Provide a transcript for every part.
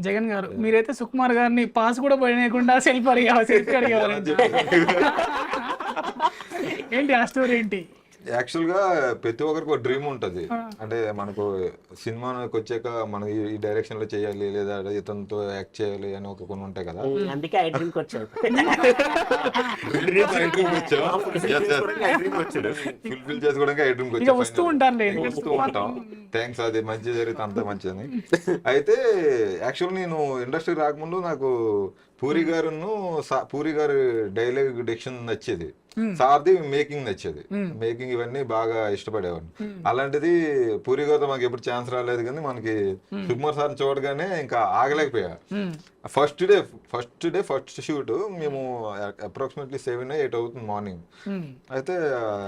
జగన్ గారు మీరైతే సుకుమార్ గారిని పాస్ కూడా పోయకుండా సెల్ఫీ అడిగేవారు. ఏంటి ఆ స్టోరీ ఏంటి? యాక్చువల్గా ప్రతి ఒక్కరికి ఒక డ్రీమ్ ఉంటుంది. అంటే మనకు సినిమాకి వచ్చాక మనం ఈ డైరెక్షన్ లో చేయాలి లేదా ఇతనితో యాక్ట్ చేయాలి అని ఒక కొన్ని ఉంటాయి కదా. అందుకే ఐ డ్రీమ్ వచ్చాడు. ఫుల్ఫిల్ చేసుకోవడానికి ఐ డ్రీమ్ ఇక వస్తూ ఉంటారులే. వస్తూ ఉంటాం. థ్యాంక్స్, అది మంచి జరిగితే అంత మంచిదని. అయితే యాక్చువల్ నేను ఇండస్ట్రీ రాకముందు నాకు పూరి గారి డైలాగ్ డిక్షన్ నచ్చేది, సార్ది మేకింగ్ నచ్చేది. మేకింగ్ ఇవన్నీ బాగా ఇష్టపడేవాడిని. అలాంటిది పూరి గారితో మాకు ఎప్పుడు ఛాన్స్ రాలేదు, కానీ మనకి సుకుమార్ సార్ చూడగానే ఇంకా ఆగలేకపోయా. ఫస్ట్ షూట్ మేము అప్రాక్సిమేట్లీ 7-8 అవుతుంది మార్నింగ్. అయితే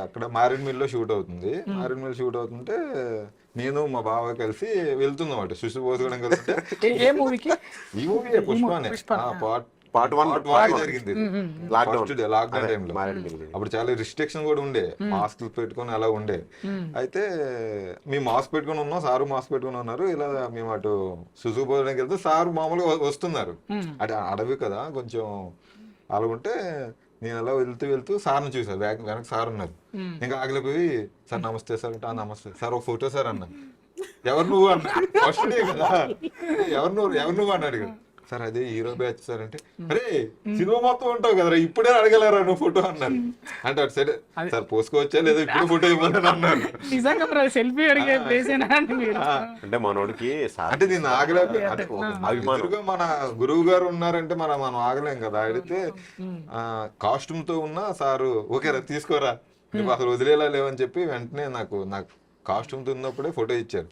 అక్కడ మారేడుమిల్ లో షూట్ అవుతుంది. మారేడుమిల్ షూట్ అవుతుంటే నేను మా బావ కలిసి వెళ్తున్నాం అటు సుసు పోసుకోవడం కలిసి. ఏ మూవీకి? ఈ మూవీ పుష్పనే పార్ట్ 1 జరిగింది లాక్డౌన్ టైంలో. అప్పుడు చాలా రిస్ట్రిక్షన్ కూడా ఉండే, మాస్క్ పెట్టుకొని అలా ఉండే. అయితే మేము మాస్క్ పెట్టుకుని ఉన్నాం, సారు మాస్క్ పెట్టుకుని ఉన్నారు. ఇలా మేము అటు సుసుకుపోవడానికి వెళ్తే సారు మామూలుగా వస్తున్నారు. అంటే అడవి కదా కొంచెం అలా ఉంటే నేను అలా వెళ్తూ సార్ని చూసాను. వెనక సార్ ఉన్నారు. ఇంకా ఆగలిపోయి సార్ నమస్తే సార్ అంటే నమస్తే సార్ ఒక ఫోటో సార్ అన్నా. ఎవరు నువ్వు అన్నా, ఫస్ట్ డే కదా. ఎవరు నువ్వు అన్నాడు కదా. సార్ అదే హీరో బ్యాచ్ సార్ అంటే, అరే సినిమా మొత్తం ఉంటావు కదరా, ఇప్పుడే అడగలరా నువ్వు ఫోటో అన్నారు. అంటే అటు సైడ్ సార్ పోసుకోవచ్చా లేదా ఇప్పుడు ఫోటో ఇవ్వాలని అన్నారు. నిజంగా సెల్ఫీ అడిగే ప్లేసేనా అంటే మనోడికి అంటే నేను ఆగలేకపోతే మన గురువు గారు ఉన్నారంటే మనం ఆగలేం కదా. అడిగితే కాస్ట్యూమ్ తో ఉన్న సారు ఓకేరా తీసుకోరా, నువ్వు అసలు వదిలేలా లేవని చెప్పి వెంటనే నాకు కాస్ట్యూమ్ తో ఉన్నప్పుడే ఫోటో ఇచ్చారు.